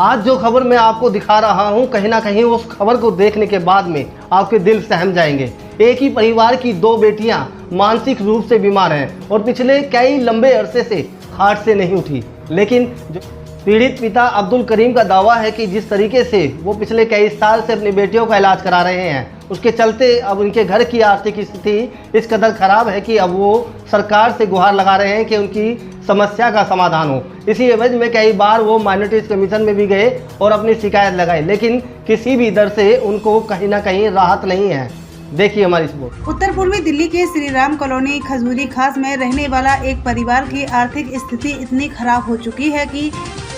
आज जो खबर मैं आपको दिखा रहा हूं, कहीं ना कहीं उस खबर को देखने के बाद में आपके दिल सहम जाएंगे। एक ही परिवार की दो बेटियां मानसिक रूप से बीमार हैं और पिछले कई लंबे अरसे से खाट से नहीं उठी। लेकिन जो पीड़ित पिता अब्दुल करीम का दावा है कि जिस तरीके से वो पिछले कई साल से अपनी बेटियों का इलाज करा रहे हैं, उसके चलते अब उनके घर की आर्थिक स्थिति इस कदर ख़राब है कि अब वो सरकार से गुहार लगा रहे हैं कि उनकी समस्या का समाधान हो। इसी एवज में कई बार वो माइनॉरिटीज़ कमीशन में भी गए और अपनी शिकायत लगाई, लेकिन किसी भी दर से उनको कहीं ना कहीं राहत नहीं है। देखिए हमारी रिपोर्ट। उत्तर पूर्वी दिल्ली के श्री राम कॉलोनी खजूरी खास में रहने वाला एक परिवार की आर्थिक स्थिति इतनी खराब हो चुकी है कि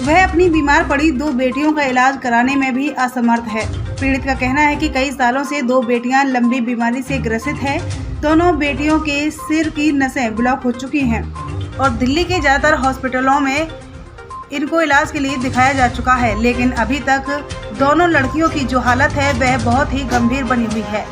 वह अपनी बीमार पड़ी दो बेटियों का इलाज कराने में भी असमर्थ है। पीड़ित का कहना है कि कई सालों से दो बेटियां लंबी बीमारी से ग्रसित हैं। दोनों बेटियों के सिर की नसें ब्लॉक हो चुकी हैं और दिल्ली के ज़्यादातर हॉस्पिटलों में इनको इलाज के लिए दिखाया जा चुका है, लेकिन अभी तक दोनों लड़कियों की जो हालत है वह बहुत ही गंभीर बनी हुई है।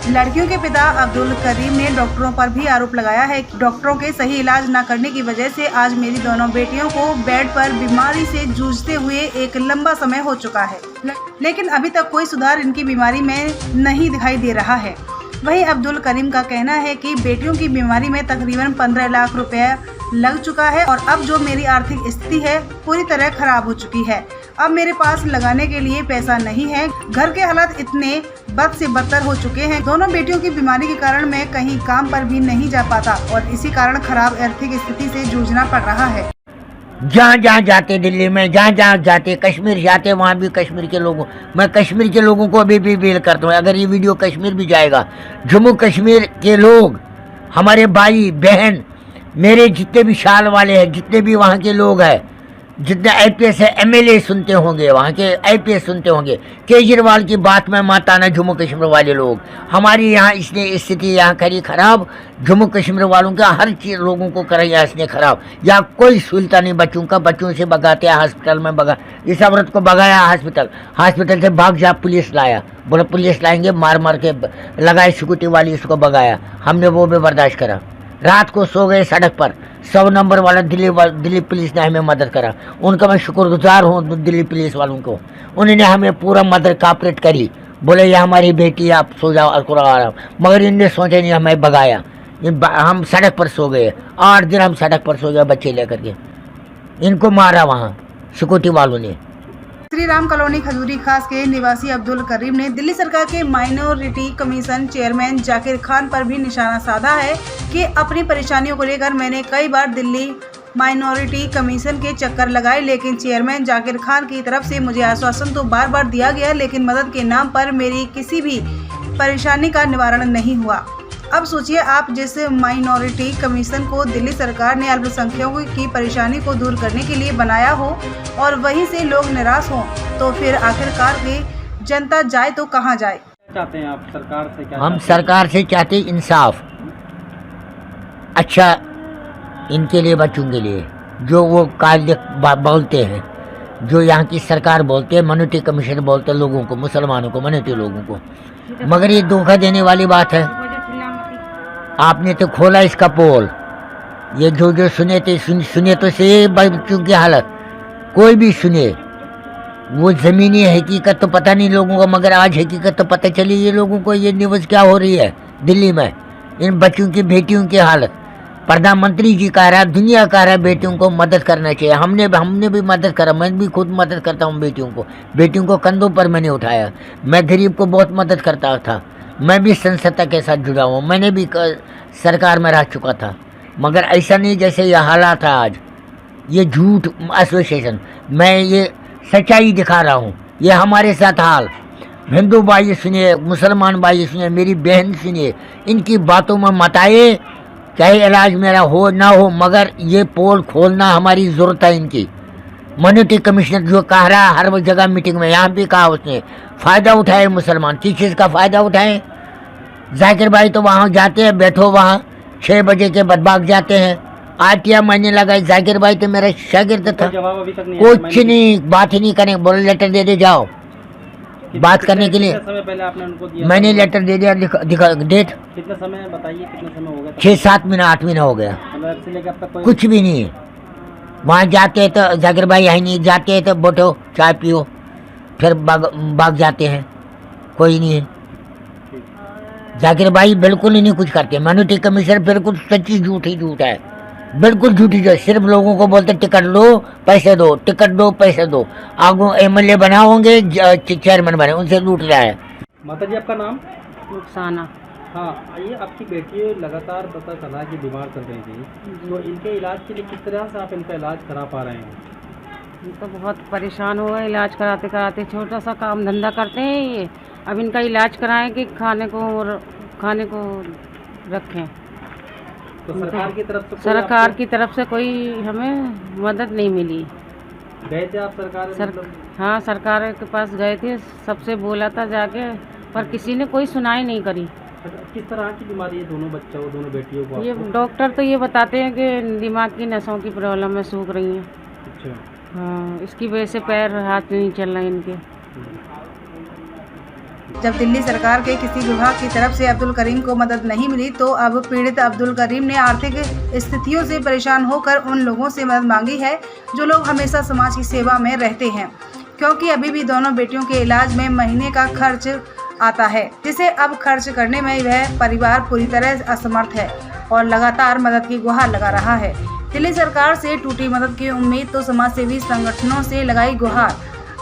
लड़कियों के पिता अब्दुल करीम ने डॉक्टरों पर भी आरोप लगाया है कि डॉक्टरों के सही इलाज न करने की वजह से आज मेरी दोनों बेटियों को बेड पर बीमारी से जूझते हुए एक लंबा समय हो चुका है, लेकिन अभी तक कोई सुधार इनकी बीमारी में नहीं दिखाई दे रहा है। वहीं अब्दुल करीम का कहना है कि बेटियों की बीमारी में तकरीबन 15 लाख रुपए लग चुका है और अब जो मेरी आर्थिक स्थिति है पूरी तरह खराब हो चुकी है। अब मेरे पास लगाने के लिए पैसा नहीं है। घर के हालात इतने बद से बदतर हो चुके हैं। दोनों बेटियों की बीमारी के कारण मैं कहीं काम पर भी नहीं जा पाता और इसी कारण खराब आर्थिक स्थिति से जूझना पड़ रहा है। जहाँ जहाँ जाते दिल्ली में, जहाँ जहाँ जाते, कश्मीर जाते, वहाँ भी कश्मीर के लोगों, मैं कश्मीर के लोगों को अभी भी अपील करता हूँ, अगर ये वीडियो कश्मीर भी जाएगा, जम्मू कश्मीर के लोग, हमारे भाई बहन, मेरे जितने भी शाल वाले हैं, जितने भी वहाँ के लोग हैं, जितने आईपीएस है, एमएलए सुनते होंगे, वहाँ के आईपीएस सुनते होंगे, केजरीवाल की बात में मत आना। जम्मू कश्मीर वाले लोग, हमारी यहाँ इसने स्थिति यहाँ करी खराब, जम्मू कश्मीर वालों का हर चीज़ लोगों को करा यहाँ इसने खराब। यहाँ कोई सुविधा नहीं बच्चों का, बच्चों से भगाते हैं हॉस्पिटल में, भगा इस औरत को भगाया हॉस्पिटल से भाग जा, पुलिस लाया, बोला पुलिस लाएंगे, मार मार के लगाए, सिक्योरिटी वाली इसको भगाया, हमने वो भी बर्दाश्त करा। रात को सो गए सड़क पर, 100 नंबर वाला दिल्ली पुलिस ने हमें मदद करा, उनका मैं शुक्रगुजार हूँ दिल्ली पुलिस वालों को। उन्होंने हमें पूरा मदद कापरेट करी, बोले ये हमारी बेटी, आप सो जाओ आराम, मगर इनने सोचे नहीं, हमें भगाया। हम सड़क पर सो गए, 8 दिन हम सड़क पर सो गए बच्चे लेकर के, इनको मारा वहाँ सिक्योरिटी वालों ने। श्री राम कॉलोनी खजूरी खास के निवासी अब्दुल करीम ने दिल्ली सरकार के minority commission chairman Zakir Khan पर भी निशाना साधा है कि अपनी परेशानियों को लेकर मैंने कई बार दिल्ली माइनॉरिटी कमीशन के चक्कर लगाए, लेकिन चेयरमैन जाकिर खान की तरफ से मुझे आश्वासन तो बार बार दिया गया, लेकिन मदद के नाम पर मेरी किसी भी परेशानी का निवारण नहीं हुआ। अब सोचिए आप, जिस माइनॉरिटी कमीशन को दिल्ली सरकार ने अल्पसंख्यकों की परेशानी को दूर करने के लिए बनाया हो और वहीं से लोग निराश हों, तो फिर आखिरकार की जनता जाए तो कहां जाए। चाहते हैं आप सरकार से? क्या हम सरकार से चाहते इंसाफ, अच्छा इनके लिए, बच्चों के लिए, जो वो कायदे बोलते हैं, जो यहाँ की सरकार बोलते हैं, माइनॉरिटी कमीशन बोलते हैं लोगों को, मुसलमानों को, माइनॉरिटी लोगों को, मगर ये धोखा देने वाली बात है। आपने तो खोला इसका पोल, ये जो सुने थे सुने तो से बच्चों की हालत, कोई भी सुने, वो ज़मीनी हकीकत तो पता नहीं लोगों को, मगर आज हकीकत तो पता चली ये लोगों को, ये न्यूज़ क्या हो रही है दिल्ली में, इन बच्चों की बेटियों की हालत। प्रधानमंत्री जी कह रहा है, दुनिया कह रहा है बेटियों को मदद करना चाहिए, हमने भी मदद करा, मैं भी खुद मदद करता हूँ बेटियों को कंधों पर मैंने उठाया, मैं गरीब को बहुत मदद करता था, मैं भी संसद के साथ जुड़ा हूँ, मैंने भी सरकार में रह चुका था, मगर ऐसा नहीं जैसे ये हालात है आज, ये झूठ एसोसिएशन, मैं ये सच्चाई दिखा रहा हूँ, ये हमारे साथ हाल। हिंदू भाई सुनिए, मुसलमान भाई सुनिए, मेरी बहन सुनिए, इनकी बातों में मत आए, चाहे इलाज मेरा हो ना हो, मगर ये पोल खोलना हमारी ज़रूरत है इनकी। माइनॉरिटी कमिश्नर जो कह रहा है हर जगह मीटिंग में, यहाँ भी कहा उसने, फ़ायदा उठाए मुसलमान, किस चीज़ का फ़ायदा उठाएं? जाकिर भाई तो वहाँ जाते हैं, बैठो वहाँ, 6 बजे के बाद भाग जाते हैं, 8 महीने लगाए। जाकिर भाई तो मेरा शागिर्द था, कुछ नहीं, बात ही नहीं करें, बोले लेटर दे दे जाओ बात करने के लिए। समय पहले आपने उनको दिया? मैंने लेटर दे दिया, दिखा डेट, कितना समय बताइए, कितना समय हो गया? 6-7 महीना 8 महीना हो गया, मतलब से लेकर अब तक कुछ भी नहीं, वहाँ जाते हैं तो जाकिर भाई है नहीं, जाते हैं तो बैठो चाय पियो, फिर भाग जाते हैं, कोई नहीं है। जाकिर भाई बिल्कुल ही नहीं कुछ करते। माइनॉरिटी कमीशन बिल्कुल सच्ची झूठ ही झूठ है, बिल्कुल झूठी जो सिर्फ लोगों को बोलते टिकट लो पैसे दो, टिकट दो पैसे दो। आगो MLA बना होंगे, चेयरमैन बने, उनसे लूट रहा है। माता जी आपका नाम? नुकसाना। हाँ, ये आपकी बेटी लगातार पता चला कि बीमार चल रही थी, तो इनके इलाज के लिए किस तरह से आप इनका इलाज करा पा रहे हैं? हम तो बहुत परेशान हो गए इलाज कराते कराते। छोटा सा काम धंधा करते हैं ये, अब इनका इलाज कराएं कि खाने को रखें। तो सरकार की तरफ से कोई हमें मदद नहीं मिली। गए थे आप सरकार हाँ, सरकार के पास गए थे, सबसे बोला था जाके, पर किसी ने कोई सुनाई नहीं करी। किस तरह की बीमारी है दोनों बेटियों को? ये डॉक्टर तो ये बताते हैं कि दिमाग की नसों की प्रॉब्लम है, सूख रही हैं। अच्छा। हाँ, इसकी वजह से पैर हाथ नहीं चल रहे इनके। जब दिल्ली सरकार के किसी विभाग की तरफ से अब्दुल करीम को मदद नहीं मिली, तो अब पीड़ित अब्दुल करीम ने आर्थिक स्थितियों से परेशान होकर उन लोगों से मदद मांगी है जो लोग हमेशा समाज की सेवा में रहते हैं, क्योंकि अभी भी दोनों बेटियों के इलाज में महीने का खर्च आता है, जिसे अब खर्च करने में वह परिवार पूरी तरह असमर्थ है और लगातार मदद की गुहार लगा रहा है। दिल्ली सरकार से टूटी मदद की उम्मीद तो समाजसेवी संगठनों से लगाई गुहार।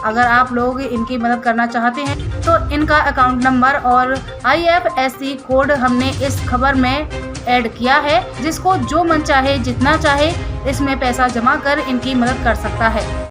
अगर आप लोग इनकी मदद करना चाहते हैं तो इनका अकाउंट नंबर और IFSC कोड हमने इस खबर में ऐड किया है, जिसको जो मन चाहे जितना चाहे इसमें पैसा जमा कर इनकी मदद कर सकता है।